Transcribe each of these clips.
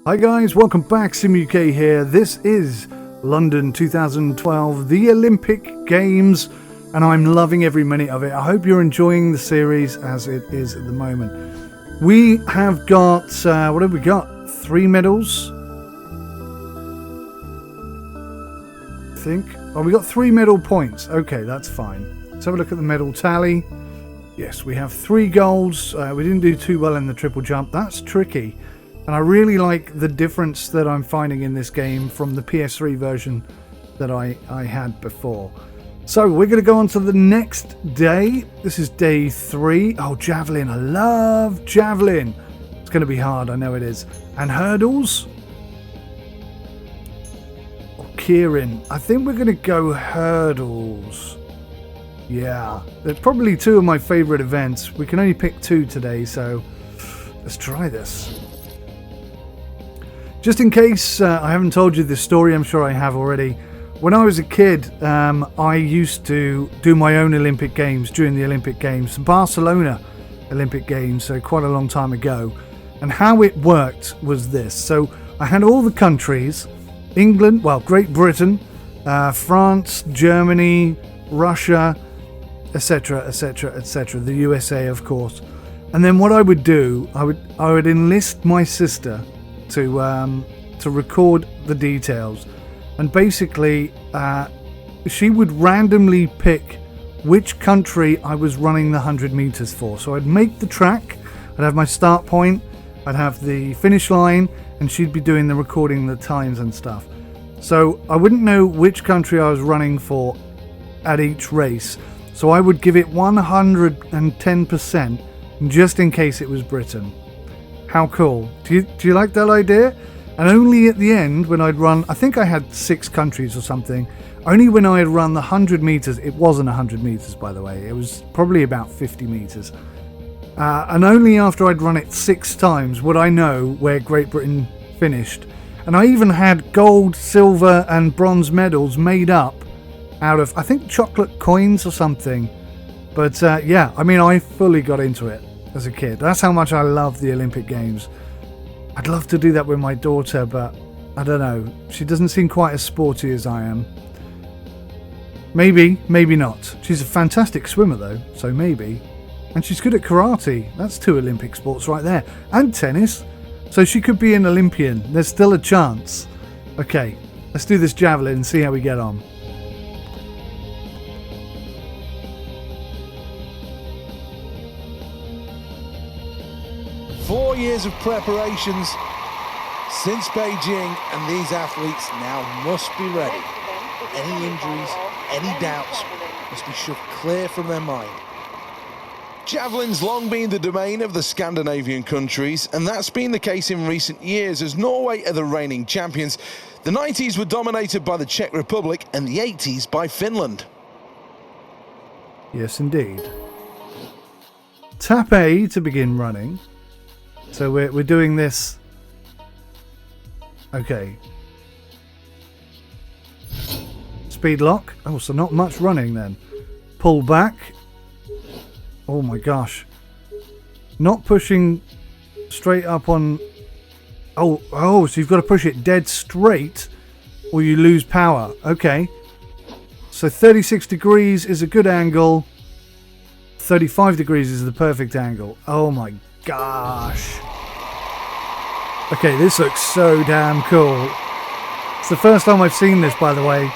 Hi guys, welcome back. SimUK here. This is London 2012, the Olympic Games, and I'm loving every minute of it. I hope you're enjoying the series as it is at the moment. We have got, what have we got? 3 medals? I think. Oh, we got 3 medal points. Okay, that's fine. Let's have a look at the medal tally. Yes, we have 3 golds. We didn't do too well in the triple jump. That's tricky. And I really like the difference that I'm finding in this game from the PS3 version that I had before. So we're going to go on to the next day. This is day 3. Oh, javelin. I love javelin. It's going to be hard. I know it is. And hurdles. Oh, Kieran. I think we're going to go hurdles. Yeah. They're probably 2 of my favorite events. We can only pick 2 today, so let's try this. Just in case I haven't told you this story, I'm sure I have already. When I was a kid, I used to do my own Olympic Games during the Olympic Games, Barcelona Olympic Games, so quite a long time ago. And how it worked was this. So I had all the countries, England, well, Great Britain, France, Germany, Russia, etc., etc., etc., the USA, of course. And then what I would do, I would enlist my sister to record the details, and basically she would randomly pick which country I was running the 100 meters for. So I'd make the track, I'd have my start point, I'd have the finish line, and she'd be doing the recording, the times and stuff. So I wouldn't know which country I was running for at each race, so I would give it 110% just in case it was Britain. How cool. Do you like that idea? And only at the end, when I'd run, I think I had 6 countries or something, only when I had run the 100 meters, it wasn't 100 meters by the way, it was probably about 50 meters. And only after I'd run it 6 times would I know where Great Britain finished. And I even had gold, silver and bronze medals made up out of, I think, chocolate coins or something. But yeah, I mean, I fully got into it as a kid. That's how much I love the Olympic Games. I'd love to do that with my daughter, but I don't know. She doesn't seem quite as sporty as I am. Maybe, maybe not. She's a fantastic swimmer though, so maybe. And she's good at karate. That's 2 Olympic sports right there. And tennis. So she could be an Olympian. There's still a chance. Okay, let's do this javelin and see how we get on. Four years of preparations since Beijing, and these athletes now must be ready. Any injuries, any doubts must be shoved clear from their mind. Javelin's long been the domain of the Scandinavian countries, and that's been the case in recent years as Norway are the reigning champions. The 90s were dominated by the Czech Republic and the 80s by Finland. Yes, indeed. Tap A to begin running. So we're doing this. Okay. Speed lock. Oh, so not much running then. Pull back. Oh my gosh. Not pushing straight up on. Oh, so you've got to push it dead straight or you lose power. Okay. So 36 degrees is a good angle. 35 degrees is the perfect angle. Oh my gosh. Okay, this looks so damn cool. It's the first time I've seen this, by the way.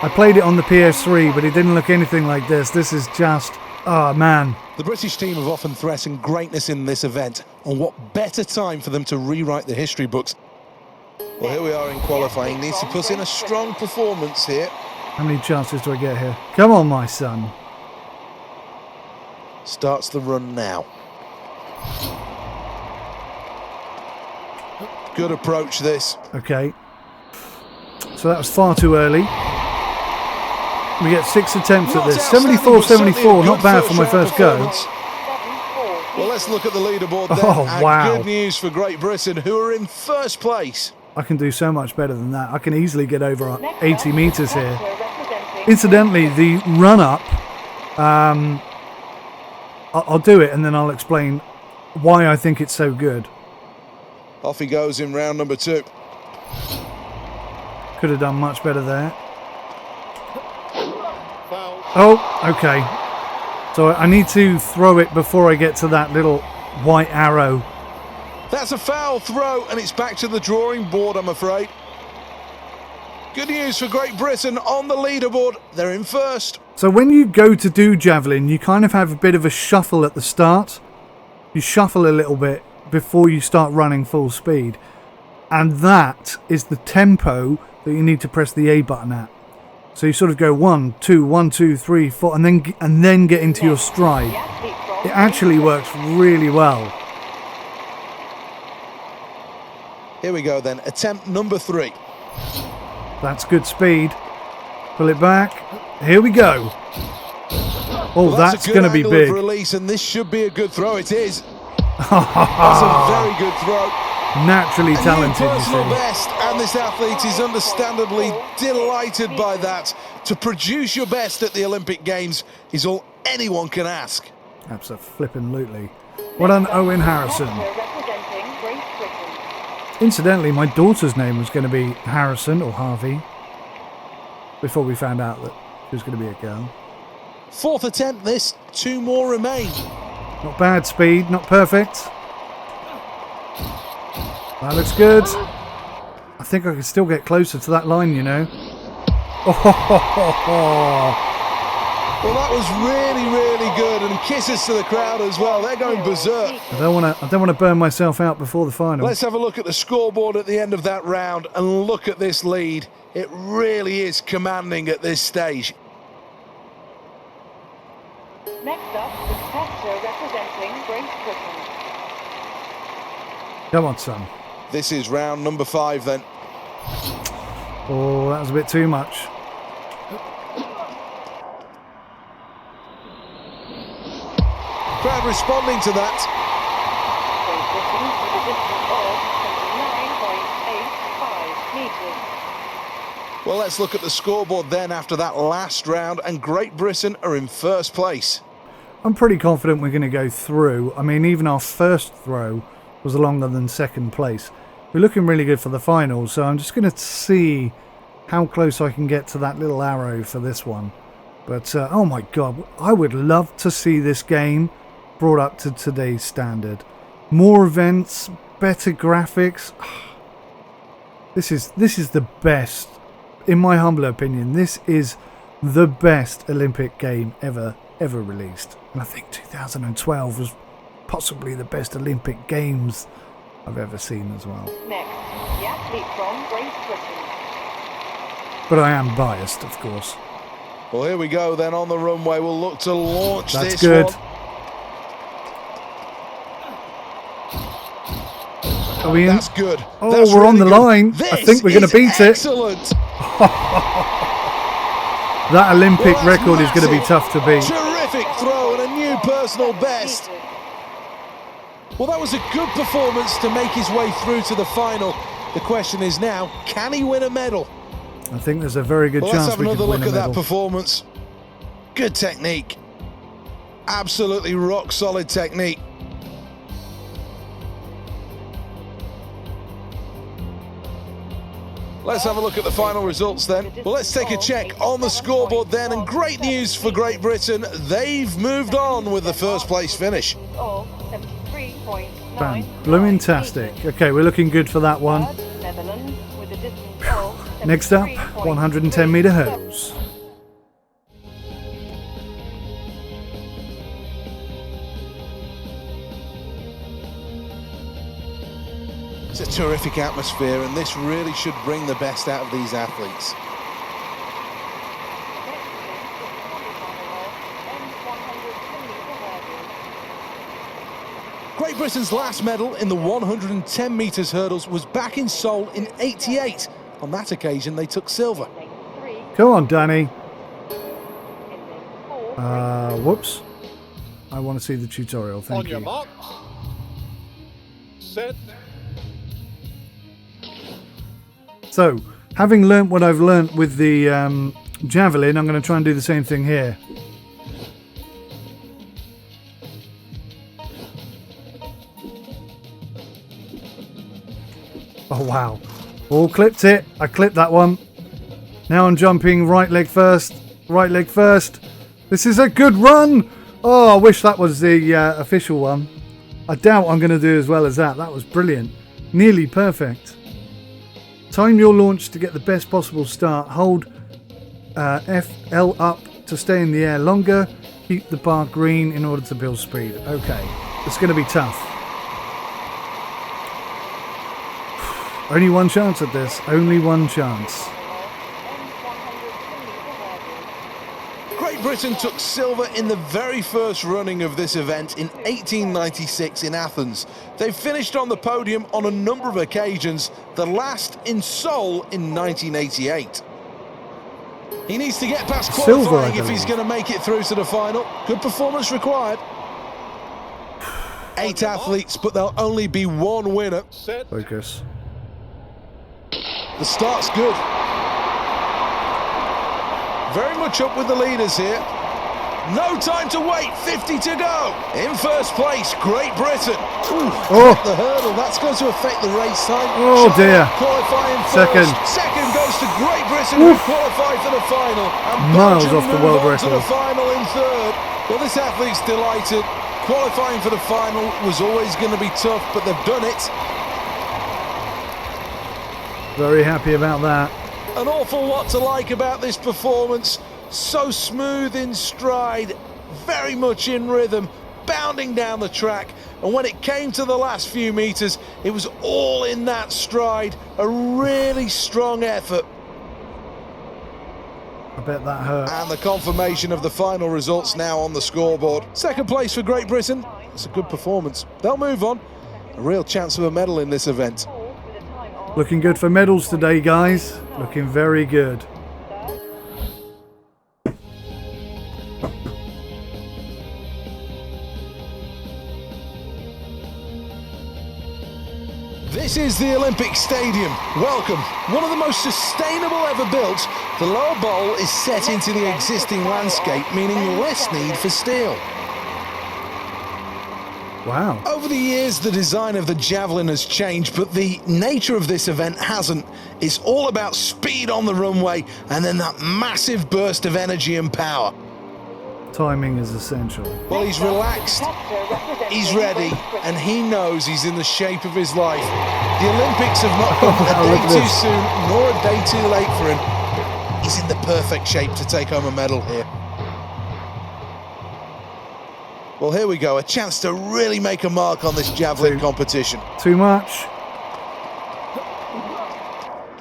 I played it on the PS3, but it didn't look anything like this. This is just, oh man. The British team have often threatened greatness in this event, and what better time for them to rewrite the history books. Well, here we are in qualifying. Needs to put in a strong performance here. How many chances do I get here? Come on, my son. Starts the run now. Good approach, this. Okay. So that was far too early. We get 6 attempts at this. 74-74, not bad for my first go. Well, let's look at the leaderboard then. Oh, wow. Good news for Great Britain, who are in first place. I can do so much better than that. I can easily get over 80 meters here. Incidentally, the run-up, I'll do it and then I'll explain why I think it's so good. Off he goes in round number 2. Could have done much better there. Oh, okay. So I need to throw it before I get to that little white arrow. That's a foul throw, and it's back to the drawing board, I'm afraid. Good news for Great Britain on the leaderboard. They're in first. So when you go to do javelin, you kind of have a bit of a shuffle at the start. You shuffle a little bit before you start running full speed. And that is the tempo that you need to press the A button at. So you sort of go 1, 2, 1, 2, 3, 4, and then get into your stride. It actually works really well. Here we go then. Attempt number 3. That's good speed. Pull it back. Here we go. Oh, that's going to be big. Release, and this should be a good throw. It is. That's a very good throw. Naturally talented, you see. Best, and this athlete is understandably delighted by that. To produce your best at the Olympic Games is all anyone can ask. Absolutely. Well done, Owen Harrison. Incidentally, my daughter's name was going to be Harrison or Harvey before we found out that she was going to be a girl. 4th attempt this, 2 more remain. Not bad speed, not perfect. That looks good. I think I can still get closer to that line, you know. Oh, well, that was really good, and kisses to the crowd as well. They're going berserk. I don't want to burn myself out before the final. Let's have a look at the scoreboard at the end of that round and look at this lead. It really is commanding at this stage. Next up, the competitor representing Great Britain. Come on, son. This is round number 5 then. Oh, that was a bit too much. Crowd responding to that. Great Britain with a distance of 29.85 meters. Well, let's look at the scoreboard then after that last round, and Great Britain are in first place. I'm pretty confident we're going to go through. I mean, even our first throw was longer than second place. We're looking really good for the final, so I'm just going to see how close I can get to that little arrow for this one. But, oh my God, I would love to see this game brought up to today's standard. More events, better graphics. This is the best, in my humble opinion, this is the best Olympic game ever released. And I think 2012 was possibly the best Olympic Games I've ever seen as well. Next, the athlete from Great Britain. But I am biased, of course. Well, here we go then on the runway. We'll look to launch That's this good. one. Are we in? That's good. Oh, That's we're on really the good. line. This I think we're going to beat excellent. it. That Olympic Well, record is going to be massive. tough to beat. Terrific throw and a new personal best. Well, that was a good performance to make his way through to the final. The question is now, can he win a medal? I think there's a very good Well, chance let's have we another could win look a at that medal. performance. Good technique. Absolutely rock solid technique. Let's have a look at the final results then. Well, let's take a check on the scoreboard then, and great news for Great Britain. They've moved on with the first place finish. Bam. Bloomin-tastic. Okay, we're looking good for that one. Next up, 110 metre hurdles. It's a terrific atmosphere, and this really should bring the best out of these athletes. Great Britain's last medal in the 110 metres hurdles was back in Seoul in '88. On that occasion, they took silver. Come on, Danny. Whoops. I want to see the tutorial, thank you. On your mark, set. So, having learnt what I've learnt with the javelin, I'm going to try and do the same thing here. Oh, wow. All clipped it. I clipped that one. Now I'm jumping right leg first. Right leg first. This is a good run. Oh, I wish that was the official one. I doubt I'm going to do as well as that. That was brilliant. Nearly perfect. Time your launch to get the best possible start. Hold FL up to stay in the air longer. Keep the bar green in order to build speed. Okay. It's going to be tough. Only one chance at this. Only one chance. Great Britain took silver in the very first running of this event in 1896 in Athens. They've finished on the podium on a number of occasions, the last in Seoul in 1988. He needs to get past qualifying if he's going to make it through to the final. Good performance required. 8 athletes, but there'll only be one winner. Focus. The start's good. Very much up with the leaders here. No time to wait, 50 to go. In first place, Great Britain. Oh, The hurdle, that's going to affect the race time. oh dear. Qualifying Second. first. Second goes to Great Britain, who qualified for the final. And Miles Belgium off the move world on record. to the final in third. Well, this athlete's delighted. Qualifying for the final was always going to be tough, but they've done it. Very happy about that. An awful lot to like about this performance. So smooth in stride, very much in rhythm, bounding down the track. And when it came to the last few meters, it was all in that stride. A really strong effort. I bet that hurt. And the confirmation of the final results now on the scoreboard. Second place for Great Britain. It's a good performance. They'll move on. A real chance of a medal in this event. Looking good for medals today, guys. Looking very good. This is the Olympic Stadium. Welcome. One of the most sustainable ever built. The lower bowl is set into the existing landscape, meaning less need for steel. Wow. Over the years, the design of the javelin has changed, but the nature of this event hasn't. It's all about speed on the runway and then that massive burst of energy and power. Timing is essential. Well, he's relaxed, he's ready, and he knows he's in the shape of his life. The Olympics have not come a Look at day too this. soon, nor a day too late for him. He's in the perfect shape to take home a medal here. Well, here we go, a chance to really make a mark on this javelin competition. Too much.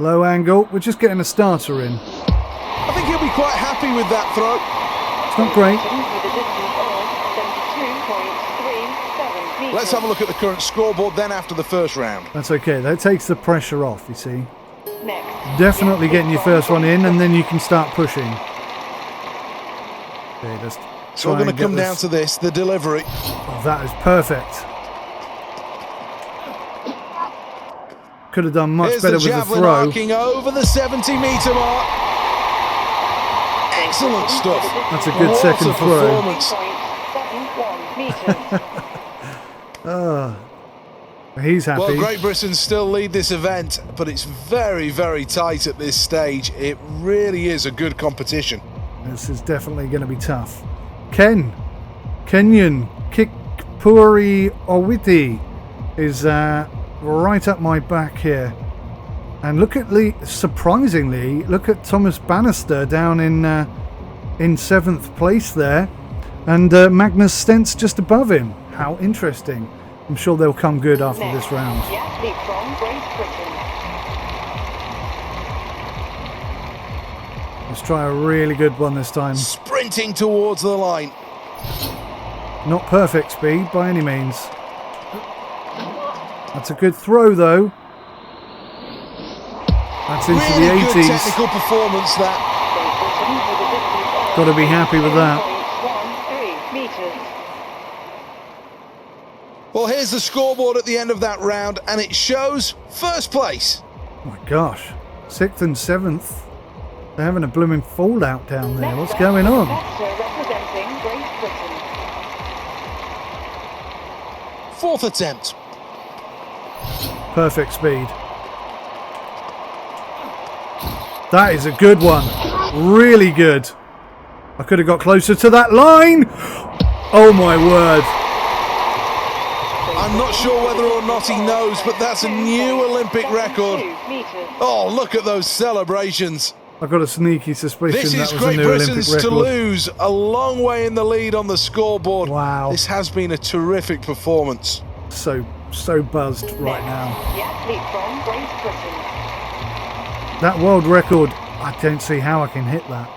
Low angle. We're just getting a starter in. I think he'll be quite happy with that throw. It's not great. Let's have a look at the current scoreboard then after the first round. That's okay. That takes the pressure off, you see. Next. Definitely getting your first one in, and then you can start pushing. Okay, just So we're try going and to come get down this. to this, the delivery. Oh, that is perfect. Could have done much Here's better the with the javelin throw. arcing over the 70-metre mark. Excellent stuff. That's a good What second a throw. performance. 3.71 meters. He's happy. Well, Great Britain still lead this event, but it's very, very tight at this stage. It really is a good competition. This is definitely going to be tough. Kenyan Kikpuri Owiti is right up my back here. And look at surprisingly, look at Thomas Bannister down in 7th place there. And Magnus Stentz just above him. How interesting. I'm sure they'll come good after this round. The athlete from Great Britain. Let's try a really good one this time. Sprinting towards the line. Not perfect speed by any means. That's a good throw though. That's into Really the good 80s. technical performance, that. Got to be happy with that. 8.13 meters. Well, here's the scoreboard at the end of that round, and it shows first place. Oh my gosh. 6th and 7th. They're having a blooming fallout down there. What's going on? Representing Great Britain. Fourth attempt. Perfect speed. That is a good one. Really good. I could have got closer to that line. Oh my word. I'm not sure whether or not he knows, but that's a new Olympic record. Oh, look at those celebrations. I've got a sneaky suspicion This that is was a Great new Olympic Britain's record. to lose. A long way in the lead on the scoreboard. Wow. This has been a terrific performance. So buzzed right now. The athlete from Great Britain. That world record, I don't see how I can hit that.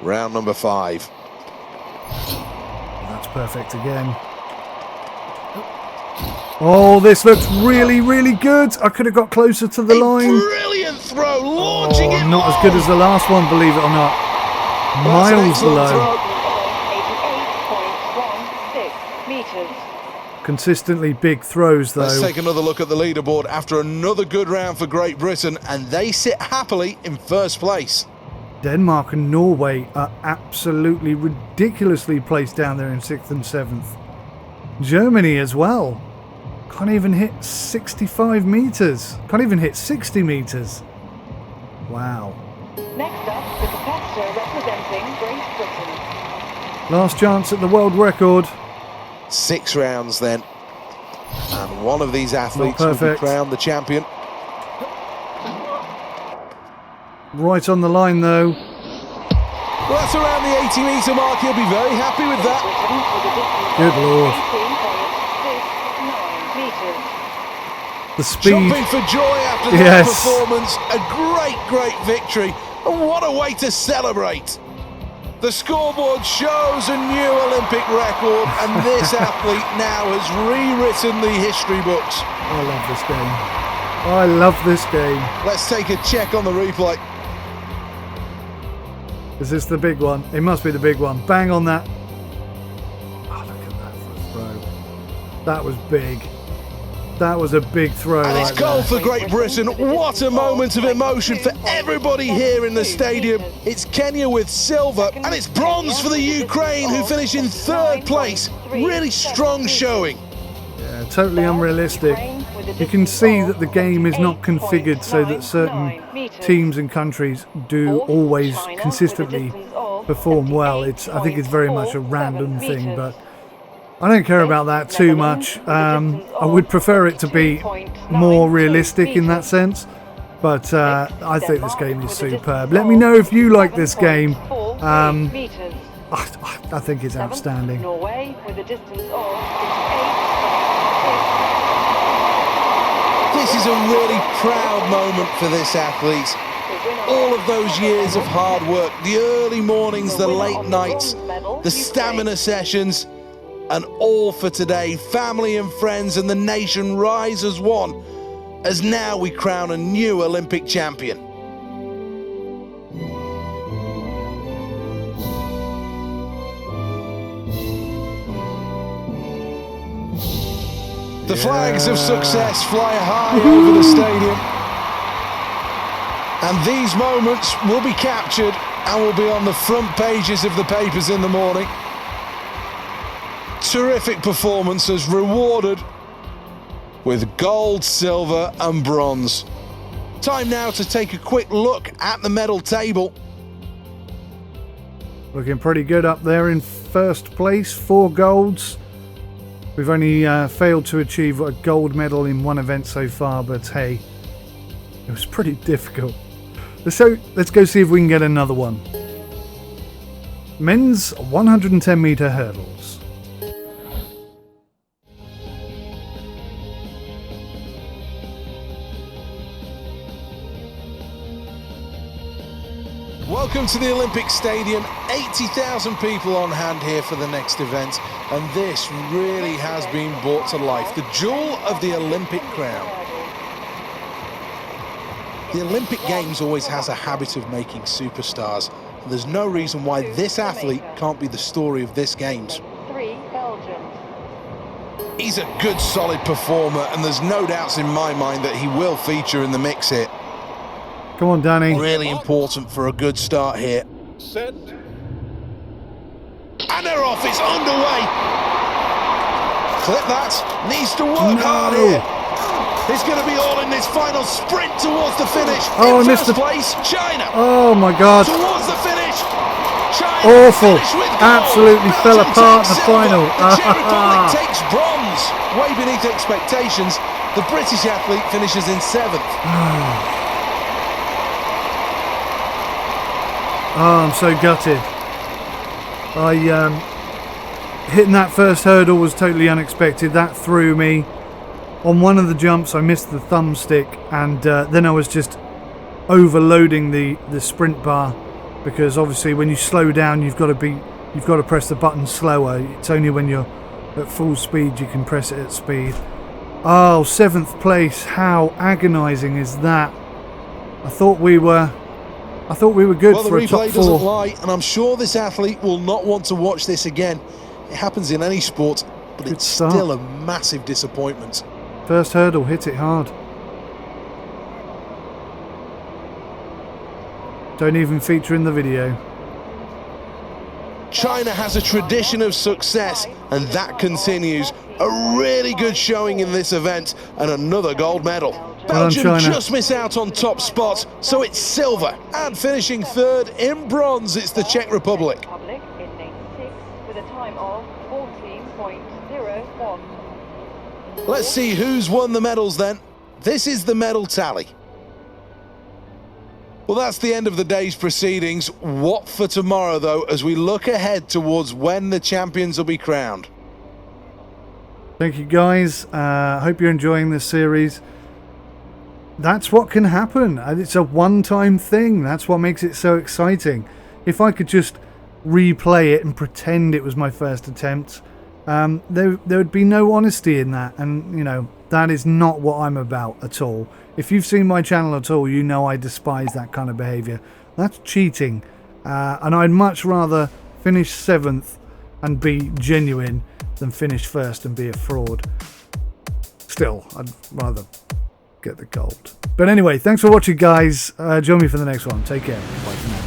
Round number 5. That's perfect again. Oh, this looks really, really good. I could have got closer to the line. Brilliant throw, launching it. Not as good as the last one, believe it or not. Miles below. 88.16 meters. Consistently big throws, though. Let's take another look at the leaderboard after another good round for Great Britain, and they sit happily in first place. Denmark and Norway are absolutely ridiculously placed down there in 6th and 7th. Germany as well. Can't even hit 65 meters. Can't even hit 60 meters. Wow. Next up, the competitor representing Great Britain. Last chance at the world record. 6 rounds then, and one of these athletes will be perfect. crowned the champion. Right on the line, though. Well, that's around the 80-meter mark. He'll be very happy with that. Good lord. 18.69 meters. The speed. Jumping for joy after that performance. A great victory. And what a way to celebrate. The scoreboard shows a new Olympic record, and this athlete now has rewritten the history books. I love this game. I love this game. Let's take a check on the replay. Is this the big one? It must be the big one. Bang on that. Oh, look at that for a throw. That was big. That was a big throw. And it's right gold there. for Great Britain. What a moment of emotion for everybody here in the stadium. It's Kenya with silver, and it's bronze for the Ukraine, who finish in 3rd place. Really strong showing. Yeah, totally unrealistic. You can see that the game is not configured so that certain teams and countries do always consistently perform well. I think it's very much a random thing, but I don't care about that too much. I would prefer it to be more realistic in that sense, but I think this game is superb. Let me know if you like this game. I think it's outstanding. Norway with a distance of 58. This is a really proud moment for this athlete. All of those years of hard work, the early mornings, the late nights, the stamina sessions, and all for today. Family and friends and the nation rise as one, as now we crown a new Olympic champion. The flags of success fly high over the stadium, and these moments will be captured and will be on the front pages of the papers in the morning. Terrific performances rewarded with gold, silver and bronze. Time now to take a quick look at the medal table. Looking pretty good up there in first place, 4 golds. We've only failed to achieve a gold medal in one event so far, but hey, it was pretty difficult. So let's go see if we can get another one. Men's 110 meter hurdles. Welcome to the Olympic Stadium. 80,000 people on hand here for the next event, and this really has been brought to life. The jewel of the Olympic crown. The Olympic Games always has a habit of making superstars, and there's no reason why this athlete can't be the story of this Games. 3 Belgians. He's a good, solid performer, and there's no doubts in my mind that he will feature in the mix here. Come on, Danny. Really important for a good start here. Set. And they're off, it's underway. Clip that, needs to work hard here. It's going to be all in this final sprint towards the finish. Oh, I in missed first the... place, China. Oh my God. Towards the finish. China Awful. finish with gold. Absolutely fell Belgium apart in takes the silver. final. The Czech Republic takes bronze. Way beneath expectations. The British athlete finishes in 7th. Oh, I'm so gutted. Hitting that first hurdle was totally unexpected. That threw me. On one of the jumps, I missed the thumbstick, and then I was just overloading the sprint bar, because obviously when you slow down, you've got to press the button slower. It's only when you're at full speed you can press it at speed. Oh, 7th place! How agonising is that? I thought we were good Well, for the a top replay doesn't 4. lie, and I'm sure this athlete will not want to watch this again. It happens in any sport, but Good it's start. still a massive disappointment. First hurdle, hit it hard. Don't even feature in the video. China has a tradition of success, and that continues. A really good showing in this event, and another gold medal. Belgium China. just miss out on top spot, so it's silver. And finishing 3rd in bronze, it's the Czech Republic. In lane 6 with a time of 14.01. Let's see who's won the medals then. This is the medal tally. Well, that's the end of the day's proceedings. What for tomorrow, though, as we look ahead towards when the champions will be crowned? Thank you, guys. Hope you're enjoying this series. That's what can happen. It's a one-time thing. That's what makes it so exciting. If I could just replay it and pretend it was my first attempt, there would be no honesty in that. And, you know, that is not what I'm about at all. If you've seen my channel at all, you know I despise that kind of behaviour. That's cheating. And I'd much rather finish 7th and be genuine than finish 1st and be a fraud. Still, I'd rather get the gold. But anyway, thanks for watching, guys. Join me for the next one. Take care. Bye for now.